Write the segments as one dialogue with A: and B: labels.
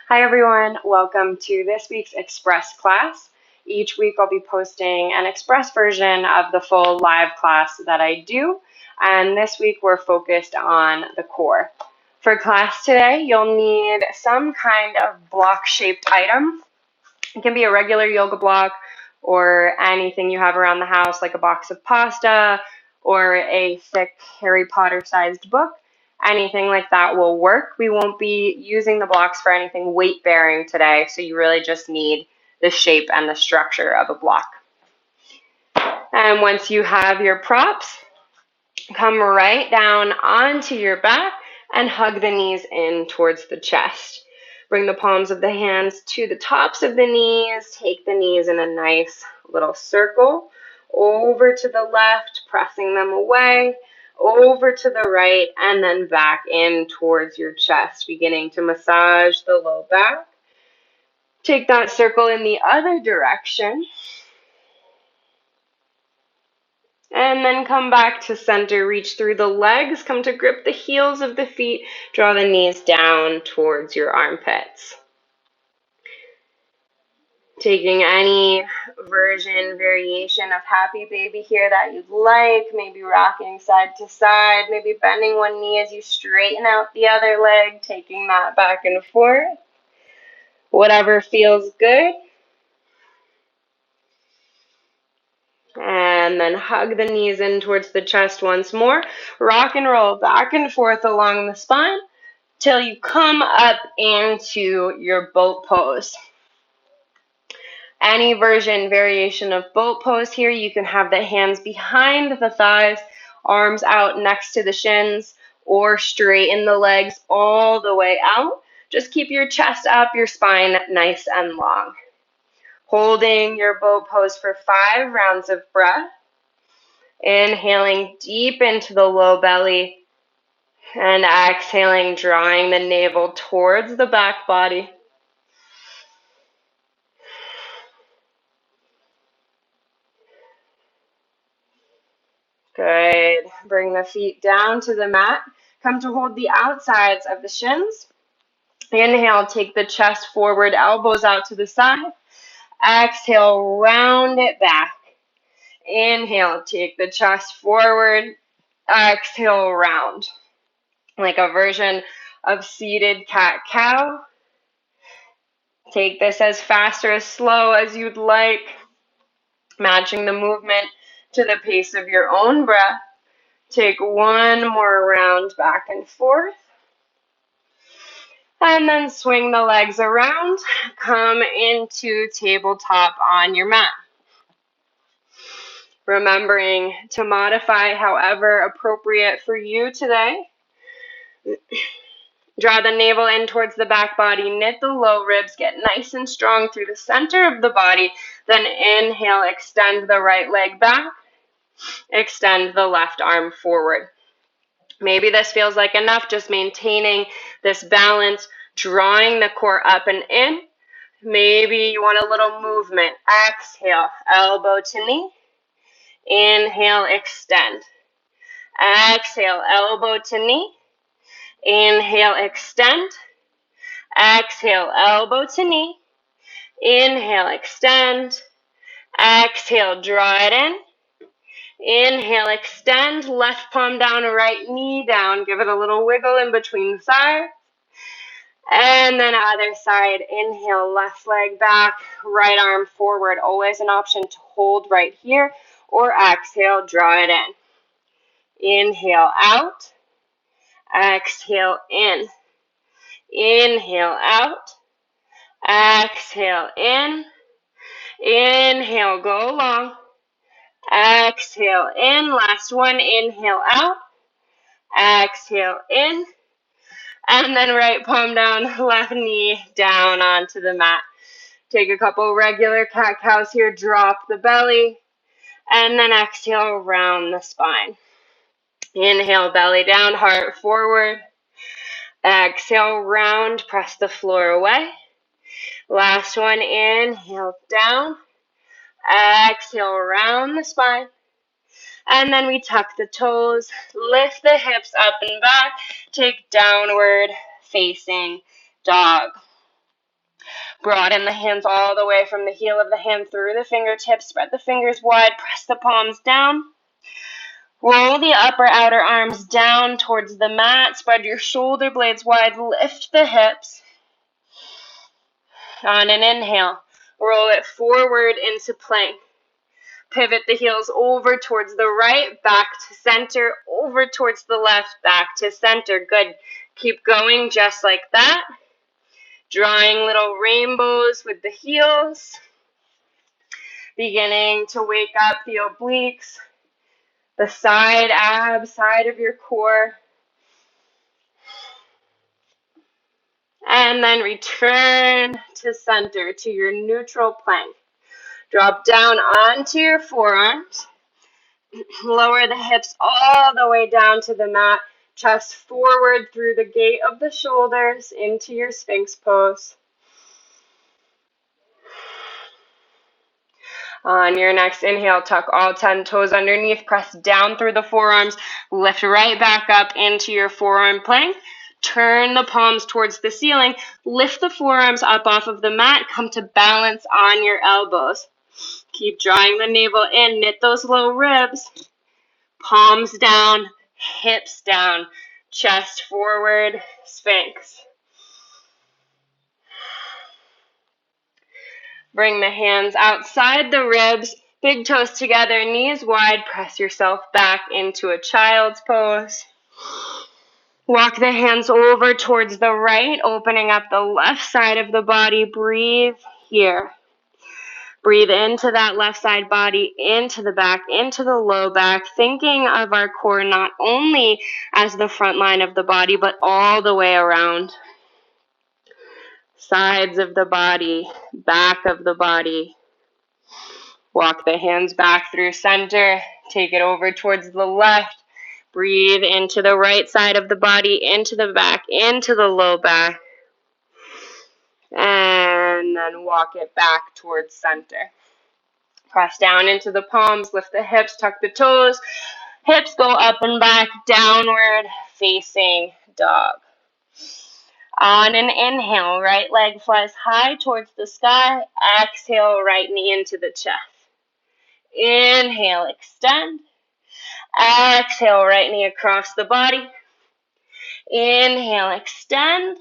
A: Hi everyone, welcome to this week's Express class. Each week I'll be posting an Express version of the full live class that I do, and this week we're focused on the core. For class today, you'll need some kind of block-shaped item. It can be a regular yoga block or anything you have around the house, like a box of pasta or a thick Harry Potter-sized book. Anything like that will work. We won't be using the blocks for anything weight-bearing today, so you really just need the shape and the structure of a block. And once you have your props, come right down onto your back and hug the knees in towards the chest. Bring the palms of the hands to the tops of the knees. Take the knees in a nice little circle over to the left, pressing them away, over to the right, and then back in towards your chest, beginning to massage the low back. Take that circle in the other direction. And then come back to center, reach through the legs, come to grip the heels of the feet, draw the knees down towards your armpits. Taking any variation of happy baby here that you'd like, maybe rocking side to side, maybe bending one knee as you straighten out the other leg, taking that back and forth. Whatever feels good. And then hug the knees in towards the chest once more. Rock and roll back and forth along the spine till you come up into your boat pose. Any variation of boat pose here, you can have the hands behind the thighs, arms out next to the shins, or straighten the legs all the way out. Just keep your chest up, your spine nice and long. Holding your boat pose for 5 rounds of breath. Inhaling deep into the low belly and exhaling, drawing the navel towards the back body. Good. Bring the feet down to the mat. Come to hold the outsides of the shins. Inhale, take the chest forward, elbows out to the side. Exhale, round it back. Inhale, take the chest forward. Exhale, round. Like a version of seated cat-cow. Take this as fast or as slow as you'd like, matching the movement to the pace of your own breath. Take one more round back and forth. And then swing the legs around. Come into tabletop on your mat. Remembering to modify however appropriate for you today. Draw the navel in towards the back body. Knit the low ribs. Get nice and strong through the center of the body. Then inhale, extend the right leg back. Extend the left arm forward. Maybe this feels like enough, just maintaining this balance, drawing the core up and in. Maybe you want a little movement. Exhale, elbow to knee. Inhale, extend. Exhale, elbow to knee. Inhale, extend. Exhale, elbow to knee. Inhale, extend. Exhale, draw it in. Inhale, extend, left palm down, right knee down. Give it a little wiggle in between the sides. And then other side, inhale, left leg back, right arm forward. Always an option to hold right here, or exhale, draw it in. Inhale out, exhale in. Inhale out, exhale in. Inhale, go long. Exhale in, last one, inhale out, exhale in, and then right palm down, left knee down onto the mat. Take a couple regular cat-cows here, drop the belly, and then exhale, round the spine. Inhale, belly down, heart forward. Exhale, round, press the floor away. Last one, inhale, down. Exhale, round the spine. And then we tuck the toes, lift the hips up and back, take downward facing dog. Broaden the hands all the way from the heel of the hand through the fingertips. Spread the fingers wide. Press the palms down. Roll the upper outer arms down towards the mat. Spread your shoulder blades wide. Lift the hips. On an inhale, roll it forward into plank. Pivot the heels over towards the right, back to center, over towards the left, back to center. Good. Keep going just like that. Drawing little rainbows with the heels. Beginning to wake up the obliques, the side abs, side of your core. And then return to center, to your neutral plank. Drop down onto your forearms. Lower the hips all the way down to the mat. Chest forward through the gate of the shoulders into your Sphinx pose. On your next inhale, tuck all 10 toes underneath. Press down through the forearms. Lift right back up into your forearm plank. Turn the palms towards the ceiling. Lift the forearms up off of the mat. Come to balance on your elbows. Keep drawing the navel in. Knit those low ribs. Palms down, hips down, chest forward, Sphinx. Bring the hands outside the ribs. Big toes together, knees wide. Press yourself back into a child's pose. Walk the hands over towards the right, opening up the left side of the body. Breathe here. Breathe into that left side body, into the back, into the low back, thinking of our core not only as the front line of the body, but all the way around. Sides of the body, back of the body. Walk the hands back through center. Take it over towards the left. Breathe into the right side of the body, into the back, into the low back. And then walk it back towards center. Press down into the palms, lift the hips, tuck the toes. Hips go up and back, downward facing dog. On an inhale, right leg flies high towards the sky. Exhale, right knee into the chest. Inhale, extend. Exhale, right knee across the body. Inhale, extend.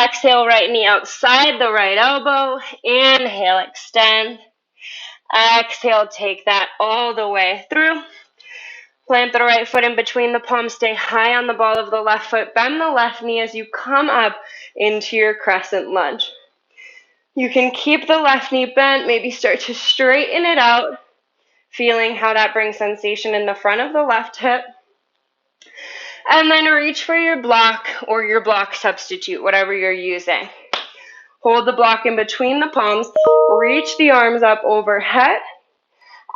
A: Exhale, right knee outside the right elbow. Inhale, extend. Exhale, take that all the way through. Plant the right foot in between the palms. Stay high on the ball of the left foot. Bend the left knee as you come up into your crescent lunge. You can keep the left knee bent. Maybe start to straighten it out. Feeling how that brings sensation in the front of the left hip. And then reach for your block or your block substitute, whatever you're using. Hold the block in between the palms. Reach the arms up overhead.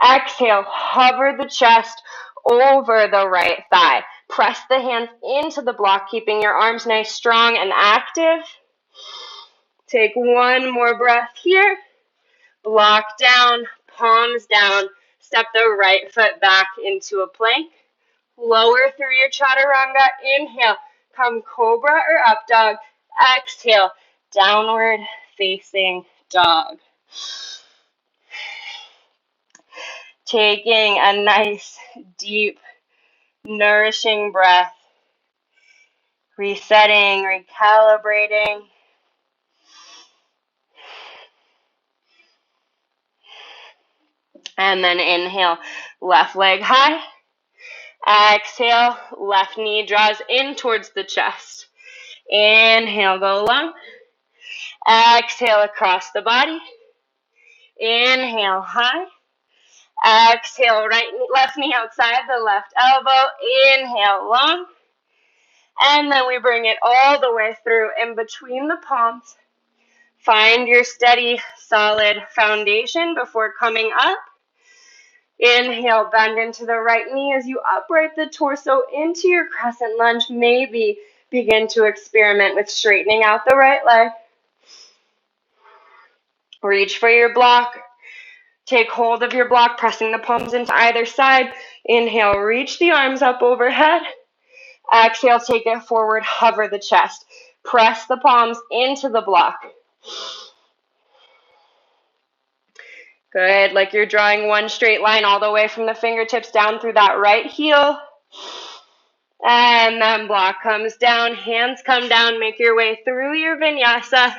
A: Exhale, hover the chest over the right thigh. Press the hands into the block, keeping your arms nice, strong, and active. Take one more breath here. Block down, palms down. Step the right foot back into a plank. Lower through your chaturanga. Inhale, come cobra or up dog. Exhale, downward facing dog. Taking a nice, deep, nourishing breath. Resetting, recalibrating. And then inhale, left leg high. Exhale, left knee draws in towards the chest. Inhale, go long. Exhale, across the body. Inhale, high. Exhale, left knee outside the left elbow. Inhale, long. And then we bring it all the way through in between the palms. Find your steady, solid foundation before coming up. Inhale, bend into the right knee as you upright the torso into your crescent lunge. Maybe begin to experiment with straightening out the right leg. Reach for your block. Take hold of your block, pressing the palms into either side. Inhale, reach the arms up overhead. Exhale, take it forward, hover the chest. Press the palms into the block. Good, like you're drawing one straight line all the way from the fingertips down through that right heel. And then block comes down, hands come down, make your way through your vinyasa.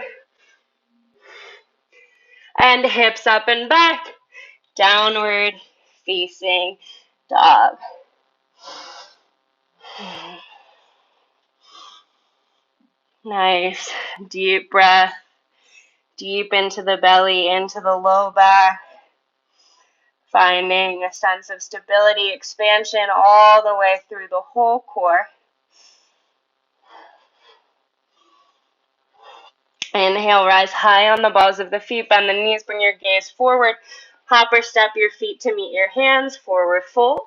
A: And hips up and back, downward facing dog. Nice, deep breath, deep into the belly, into the low back. Finding a sense of stability, expansion all the way through the whole core. Inhale, rise high on the balls of the feet, bend the knees, bring your gaze forward. Hop or step your feet to meet your hands, forward fold.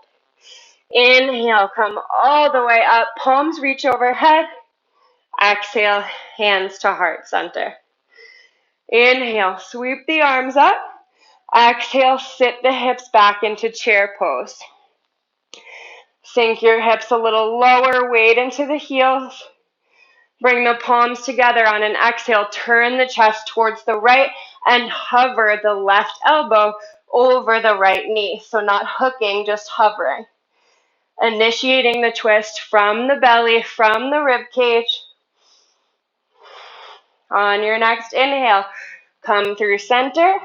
A: Inhale, come all the way up, palms reach overhead. Exhale, hands to heart center. Inhale, sweep the arms up. Exhale, sit the hips back into chair pose. Sink your hips a little lower, weight into the heels. Bring the palms together on an exhale. Turn the chest towards the right and hover the left elbow over the right knee. So not hooking, just hovering. Initiating the twist from the belly, from the rib cage. On your next inhale, come through center.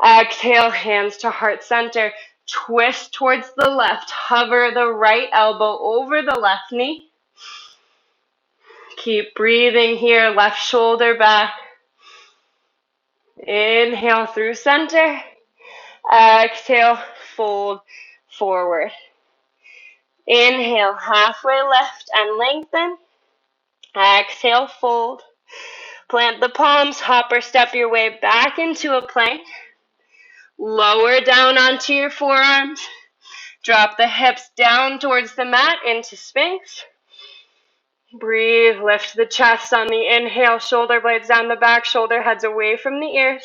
A: Exhale, hands to heart center. Twist towards the left. Hover the right elbow over the left knee. Keep breathing here, left shoulder back. Inhale through center. Exhale, fold forward. Inhale, halfway lift and lengthen. Exhale, fold. Plant the palms, hop or step your way back into a plank. Lower down onto your forearms. Drop the hips down towards the mat into Sphinx. Breathe, lift the chest on the inhale, shoulder blades down the back, shoulder heads away from the ears.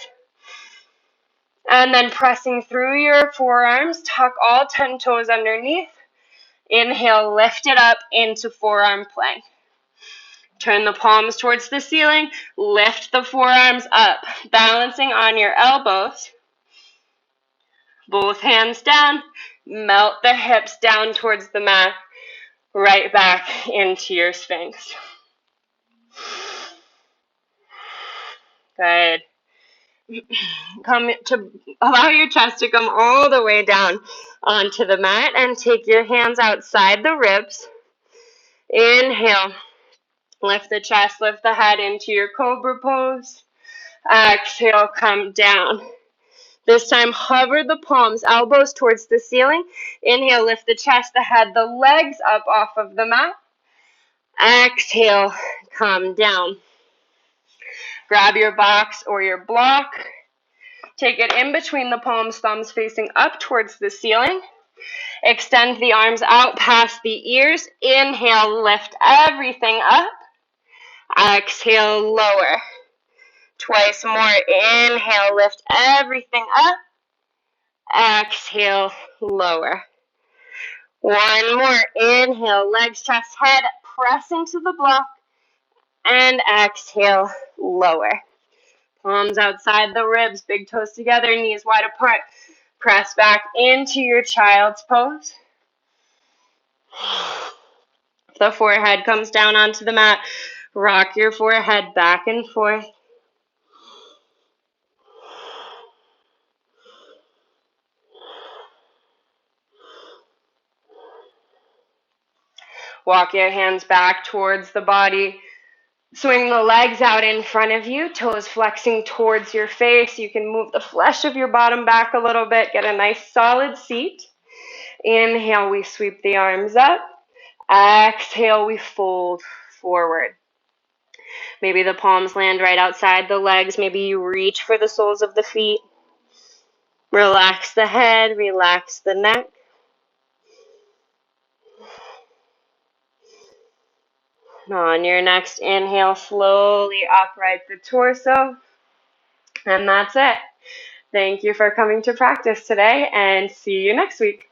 A: And then pressing through your forearms, tuck all 10 toes underneath. Inhale, lift it up into forearm plank. Turn the palms towards the ceiling, lift the forearms up, balancing on your elbows. Both hands down, melt the hips down towards the mat, right back into your Sphinx. Good. Allow your chest to come all the way down onto the mat and take your hands outside the ribs. Inhale. Lift the chest, lift the head into your cobra pose. Exhale, come down. This time, hover the palms, elbows towards the ceiling. Inhale, lift the chest, the head, the legs up off of the mat. Exhale, come down. Grab your box or your block. Take it in between the palms, thumbs facing up towards the ceiling. Extend the arms out past the ears. Inhale, lift everything up. Exhale, lower. Twice more. Inhale, lift everything up. Exhale, lower. One more. Inhale, legs, chest, head, press into the block. And exhale, lower. Palms outside the ribs, big toes together, knees wide apart. Press back into your child's pose. The forehead comes down onto the mat. Rock your forehead back and forth. Walk your hands back towards the body. Swing the legs out in front of you, toes flexing towards your face. You can move the flesh of your bottom back a little bit, get a nice solid seat. Inhale, we sweep the arms up. Exhale, we fold forward. Maybe the palms land right outside the legs. Maybe you reach for the soles of the feet. Relax the head, relax the neck. On your next inhale, slowly upright the torso. And that's it. Thank you for coming to practice today, and see you next week.